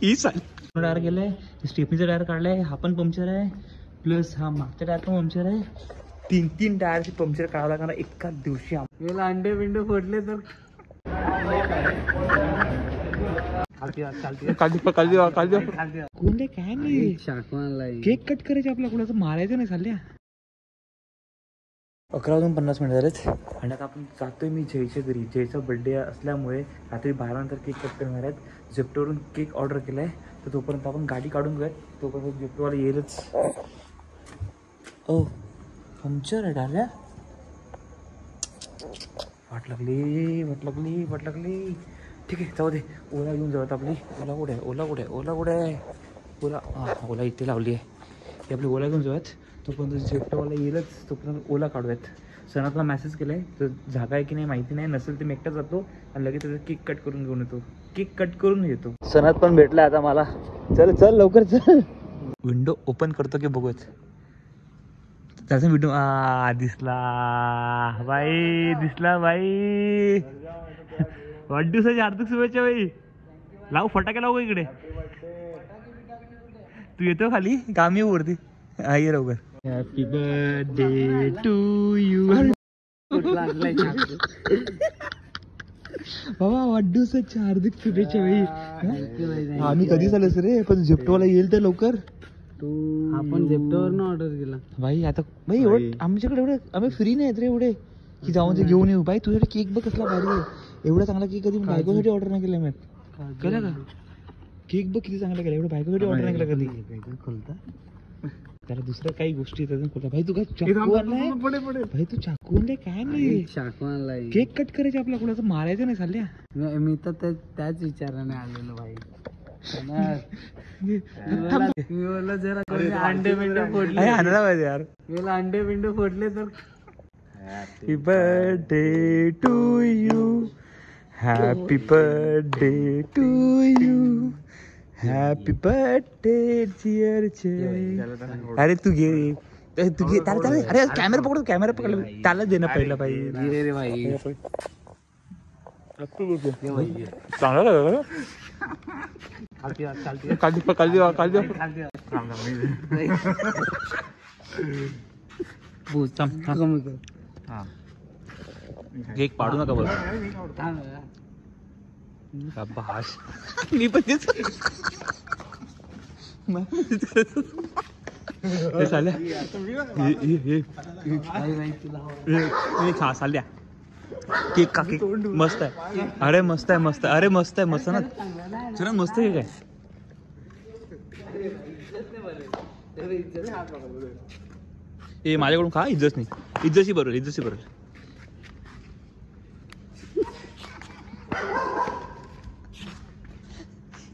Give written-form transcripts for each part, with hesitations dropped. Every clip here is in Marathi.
टायर गेलाय, स्टेपनीचा टायर काढलाय, हा पण पंक्चर आहे, प्लस हा मागचा टायर पण पंक्चर आहे. 3 टायरची पंक्चर काढावं लागणार एकाच दिवशी. याला अंडे बिंडे फोडले तर कोण काय नाही, केक कट करायचे आपल्या कोणाचं मारायचं नाही चालल्या. 11:50 झालेत आणि आता आपण जातोय मी जयच्या घरी. जयचा बर्थडे असल्यामुळे रात्री 12 नंतर केक कट करणार आहेत. झेप्टोवरून केक ऑर्डर केला आहे, तर तोपर्यंत आपण गाडी काढून घेऊयात. तोपर्यंत झेप्टोवाला येईलच. ओ पंक्चर आहे डाल्या, वाट लागली. ठीक आहे जाऊ दे, ओला घेऊन जाऊयात आपली. ओला कुठे आहे? ओला इथे लावली आहे. ती आपली ओला घेऊन जाऊयात. तोपर्यंत झेप्टोवाला येईलच, तोपर्यंत ओला काढूयात. सनातला मेसेज केला आहे, तर जागा आहे की नाही माहिती नाही, नसेल तर मी एकटा जातो आणि लगेच त्याचा केक कट करून घेऊन येतो. केक कट करून येतो. सनात पण भेटला आता मला. चल लवकर चल. विंडो ओपन करतो की बघूयात. त्याचा व्हिडिओ दिसला बाई. वाढदिवसाची हार्दिक शुभेच्छा बाई. लावू फटाके लावू इकडे. तू येतो खाली काम येऊ वरती. ये लवकर. Happy birthday to you. बाबा वाढदिवसाची हार्दिक शुभेच्छा बाई. आम्ही कधी झालं सर रे, पण झेप्टोवाला येईल तर लवकर. आपण झेप्टोवर ऑर्डर केला भाई. आता भाई एवढं आमच्याकडे एवढं आम्ही फ्री नाहीत रे एवढे की जाऊन ते घेऊन येऊ. बाई तुझ्याकडे केक बघ कसला भारी आहे. एवढा चांगला केक कधी बायकोसाठी ऑर्डर नाही केला. मी केला का केक बघ किती चांगला केला. एवढं बायकोसाठी ऑर्डर नाही केला कधी. खोलता त्याला दुसऱ्या काही गोष्टी येतात. भाई तू काय चाकू आणलाय? भाई तू चाकू आणलाय काय नाही? चाकू आणलाय. केक कट करायचे आपल्या कोणाचं मारायचं नाही चालल्या. मी तर त्याच विचाराने आलेलो भाई. जरा अंडे बिंडे फोडले आणला पाहिजे यार. मला अंडे बिंडे फोडले तर. Happy birthday to you. Happy birthday to you. Happy birthday dear Jay. अरे तू घे त्याला. अरे कॅमेरा पकडला त्याला दे ना पहिला पाहिजे रे भाई. चांगला केक पाडू नका बघ. मी पण तेच खा चालल्या. केक का केक मस्त आहे. अरे मस्त ना. चला मस्त केक आहे. ए माझ्याकडून खा. इज्जतशी बरोबर.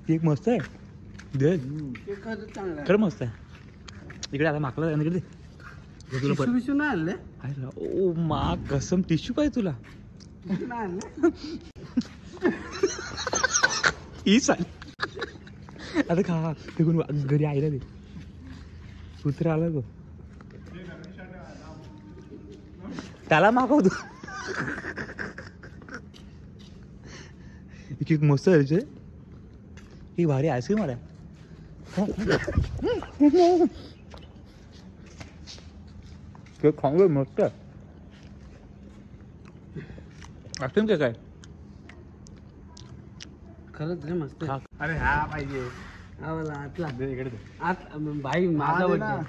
केक मस्त आहे. खरं मस्त आहे. इकडे आता माकला इकडे ओ मा कसम टिश्यू पाहिजे तुला. आता खा तिकडून घरी आईला दे. कुत्रा आला तो त्याला मागवतो. केक मस्त आहे. ही भारी आईस्क्रीम आल्या. केक खाऊ मस्त आहे. आईस्क्रीम केक आहे खरंच रे मस्त. अरे हा पाहिजे आतला आत भाई माझा बर्थडे.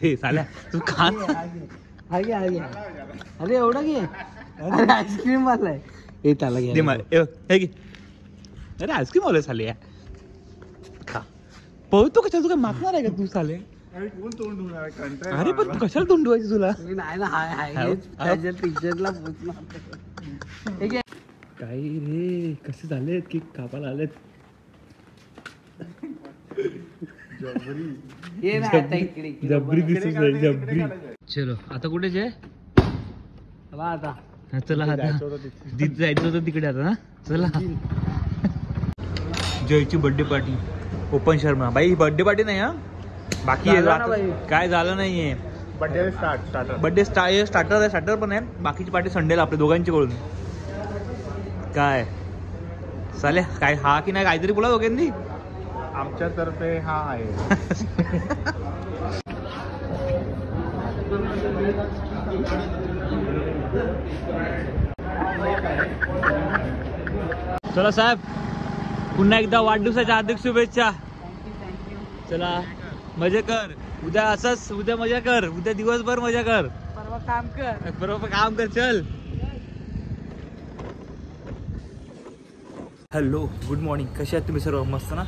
हे चाल्या तू खा. अरे एवढा घे. अरे आईस्क्रीम वाला आहे. हे त्याला घे. अरे आईस्क्रीम वाला चालले या. खा पळतो कशाला. तू काय मागणार आहे का तू चाले? अरे पण तू कशाला तोंड धुवायची तुला? नाही ना पिक्चरला काही रे कसे झालेत की कापाला आलेत. जबरी दिसत नाही. जबरी. चलो आता कुठे जे आता चला आता जायचं होतं तिकडे आता ना. चला जयची बर्थडे पार्टी ओपन शर्मा. बाई बर्थडे पार्टी नाही हा बाकी आहे. काय झालं नाहीये. बर्थडे स्टार्टर पण आहे. बाकीची पार्टी संडेला आपल्या दोघांची कळून. काय चालेल काय हा की नाही काहीतरी बोला दोघांनी. आमच्यातर्फे हा आहे. चला साहेब पुन्हा एकदा वाढदिवसाच्या हार्दिक शुभेच्छा. चला मजा कर. उद्या असंच उद्या मजा कर. उद्या दिवसभर मजा कर. परवा काम कर. बरोबर काम कर. चल. Hello good morning. कसे आहात तुम्ही सर्व? मस्त ना?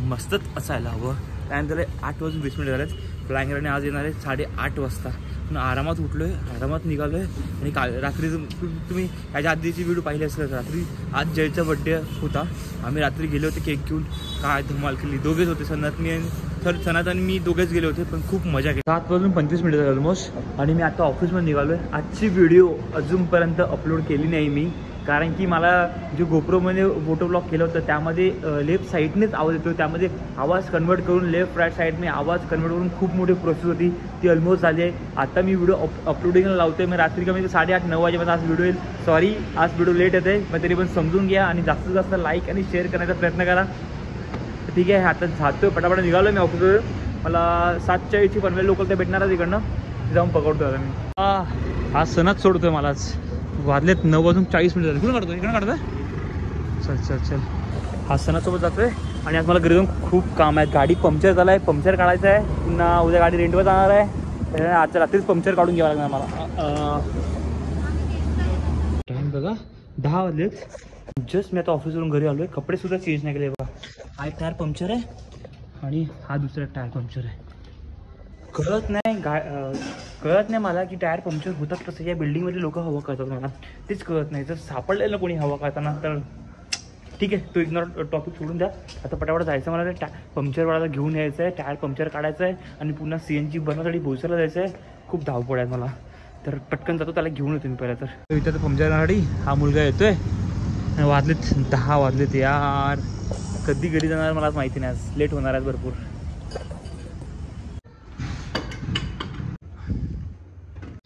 मस्तच असायला हवं. त्यानंतर 8:20 झालेत. फ्लायंगरने आज येणार आहे 8:30 वाजता. पण आरामात उठलोय, आरामात निघालोय. आणि काल रात्री तुम्ही याच्या आधीची व्हिडिओ पाहिली असेल. रात्री आज जयचा बड्डे होता. आम्ही रात्री गेले होते केक घेऊन. काय धमाल केली. दोघेच होते सनात आणि मी दोघेच गेले होते. पण खूप मजा केली. 7:25 झाली ऑलमोस्ट. आणि मी आता ऑफिसमध्ये निघालोय. आजची व्हिडिओ अजूनपर्यंत अपलोड केली नाही मी. कारण की मला जे गोप्रोमध्ये फोटो ब्लॉग केलं होतं त्यामध्ये लेफ्ट साईडनेच आवाज येतो. त्यामध्ये आवाज कन्वर्ट करून लेफ्ट राईट साईडने आवाज कन्वर्ट करून खूप मोठी प्रोसेस होती. ती ऑलमोस्ट झाली आहे. आता मी व्हिडिओ अपलोडिंगला लावतोय. मी रात्री कमी 8:30-9 वाजेपर्यंत आज व्हिडिओ येईल. सॉरी आज व्हिडिओ लेट येते. मग तरी पण समजून घ्या आणि जास्तीत जास्त लाईक आणि शेअर करण्याचा प्रयत्न करा. ठीक आहे. आता जातोय पटापट निघालो मी ऑफिसवर. मला 7:40ची पनवेल लोकल ते भेटणार आहे. तिकडनं जाऊन पकडतो आता मी. हा सणच सोडतोय मलाच. वाजलेत 9:40 झाले. कुठून काढतोय? इकडं काढतोय. चल हा सणासोबत जातोय. आणि आज मला घरी जाऊन खूप काम आहे. गाडी पंक्चर झालं आहे. पंक्चर काढायचं आहे. पुन्हा उद्या गाडी रेंटवर जाणार आहे. त्याच्यामुळे आजच्या रात्रीच पंक्चर काढून घ्यावं लागणार मला. टाईम बघा 10 वाजलेत. जस्ट मी आता ऑफिसवरून घरी आलो आहे. कपडे सुद्धा चेंज नाही केले बघा. हा एक टायर पंक्चर आहे आणि हा दुसरा टायर पंक्चर आहे. कळत नाही मला की टायर पंक्चर होतात कसं. या बिल्डिंगमध्ये लोक हवा करतात मला तेच कळत नाही. जर सापडलेलं कोणी हवा करताना तर ठीक आहे. तो इग्नोर टॉपिक सोडून द्या. आता पटापट जायचं मला. पंक्चरवाल्याला घेऊन यायचं आहे. टायर पंक्चर काढायचं आहे आणि पुन्हा CNG बनवासाठी भोसरला जायचं आहे. खूप धावपळ आहे मला. तर पटकन जातो. त्याला घेऊन येतो मी पहिला. तर इथं पंक्चर करण्यासाठी हा मुलगा येतोय. वाजलेत 10 वाजलेत यार. कधी घरी जाणार मला माहिती नाही. आज लेट होणार आहे भरपूर.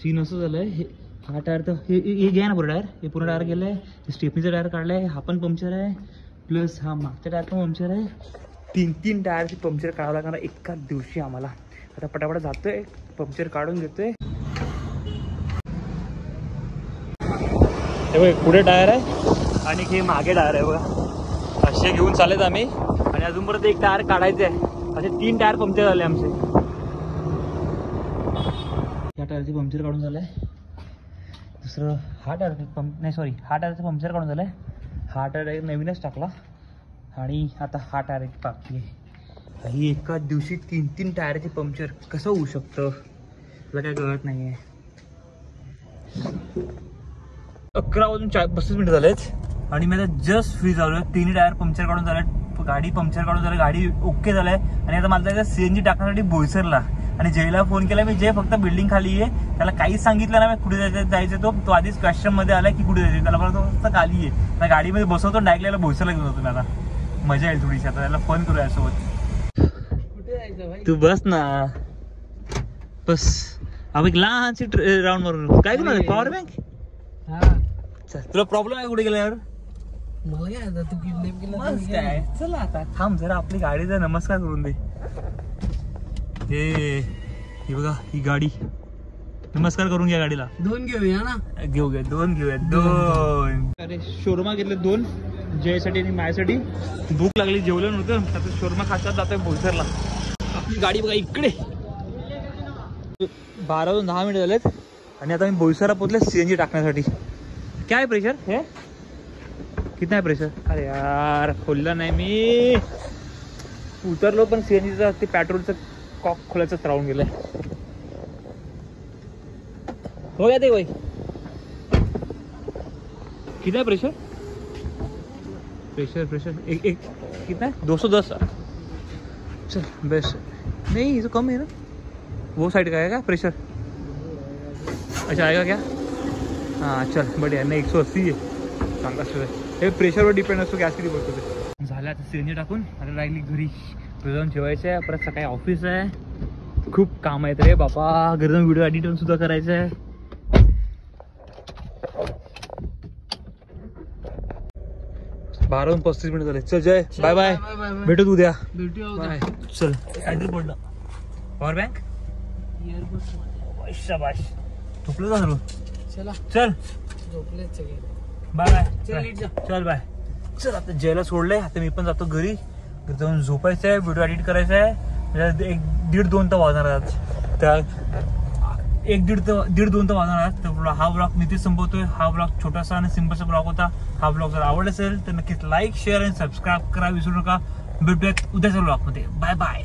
सीन असं झालं आहे. हा टायर तर हे घ्या ना पूर्ण टायर. हे पूर्ण टायर गेलं आहे. स्टेपनीचा टायर काढला आहे. हा पण पंक्चर आहे. प्लस हा मागचा टायर पण पंक्चर आहे. 3 टायरची पंक्चर काढावं लागणार एकाच दिवशी आम्हाला. आता पटापट जातोय पंक्चर काढून घेतोय. हे बघ पुढे टायर आहे आणि हे मागे टायर आहे बघा. असे घेऊन चालेत आम्ही. आणि अजून परत एक टायर काढायचं आहे. असे 3 टायर पंक्चर झाले आमचे. या टायरची पंक्चर काढून झालं आहे. दुसरं हा टायर हा टायरचं पंक्चर काढून झालं आहे. हा टायर नवीनच टाकला. आणि आता हा टायर एक बाकी आहे. ही एकाच दिवशी 3 टायरची पंक्चर कसं होऊ शकतं तुला काय कळत नाही आहे. 11:35 झाले आहेत आणि मी आता जस्ट फ्री झालो आहे. 3 टायर पंक्चर काढून झालं. गाडी पंक्चर काढून झालं. गाडी ओके झालं आहे. आणि आता मला जायचं CNG टाकण्यासाठी बोईसरला. आणि जयला फोन केला मी. जय फक्त बिल्डिंग खाली आहे. त्याला काहीच सांगितलं ना मी कुठे जायचं. तो आधीच क्वेश्चनमध्ये आला की कुठे जायचं. त्याला मला तो फक्त खाली आहे. त्या गाडीमध्ये बसवतो डायरेक्टला बोईसरला घेऊन जातो मी. आता मजा येईल थोडीशी. आता त्याला फोन करूया सोबत. कुठे जायचं भाई? तू बस ना बस. एक लहानशी राऊंड मारून काय करू पॉवर बँक. हा तुला प्रॉब्लेम आहे कुठे गेल्यावर? मला काय आता तू किडनॅप मस्त केला. आहे. चला आता थांब जरा आपली गाडीचा नमस्कार करून दे. ही बघा ही गाडी. नमस्कार करून घ्या गाडीला. 2 घेऊया ना. घेऊया 2 घेऊया 2. अरे शोरमा घेतले 2 जयसाठी आणि माझ्यासाठी. भूक लागली जेवलं नव्हतं. आता शोरमा खातात जातोय बोईसरला. आपली गाडी बघा इकडे. 12:10 झालेत आणि आता मी बोईसरला पोहोचले CNG टाकण्यासाठी. काय प्रेशर हे किती आहे प्रेशर? अरे यार खोललं नाही मी. उतरलो पण CNGचं ते पेट्रोलचं कॉक खोलायचं राहून गेलंय. हो गया ते भाई. कितना है प्रेशर? एक कितना है? 210. चल बेस्ट. नहीं ये तो कम है ना. वो साइड का आएगा प्रेशर. अच्छा आएगा क्या? हाँ चल बढ़िया. नहीं 180 आहे. चांगला असतो हे. प्रेशरवर डिपेंड असतो गॅस किती भरतो ते. झालं आता CNG टाकून. आता राहिली घरी. जेवायचं आहे. परत सकाळी ऑफिस आहे. खूप काम आहेत रे बाबा, घरी जाऊन व्हिडिओ एडिट सुद्धा करायचं आहे. बारा 35 झाले. चल जय, बाय बाय, भेटू उद्या. भेटूया बाय. उद्या. चल ऍड्रेस पडलं. पॉवर बँक एअरपोर्ट शाबाश, झोपलं का सर्व? चला चल झोपलेच सगळे. Bye bye. चल, नीट जा. चल बाय. चल आता जयला सोडलंय, आता मी पण जातो घरी. घरी जाऊन झोपायचं आहे, व्हिडिओ एडिट करायचा आहे. म्हणजे 1-1.5-2 तर वाजणार आहेत. त्या 1-1.5-2 तर वाजणार आहेत. तर हा ब्लॉग नितीश संपवतोय. हा ब्लॉग छोटासा आणि सिंपलचा ब्लॉग होता. हा ब्लॉग जर आवडला असेल तर नक्कीच लाईक, शेअर आणि सबस्क्राईब करा विसरू नका. भेटूयात उद्याच्या ब्लॉगमध्ये. Bye bye.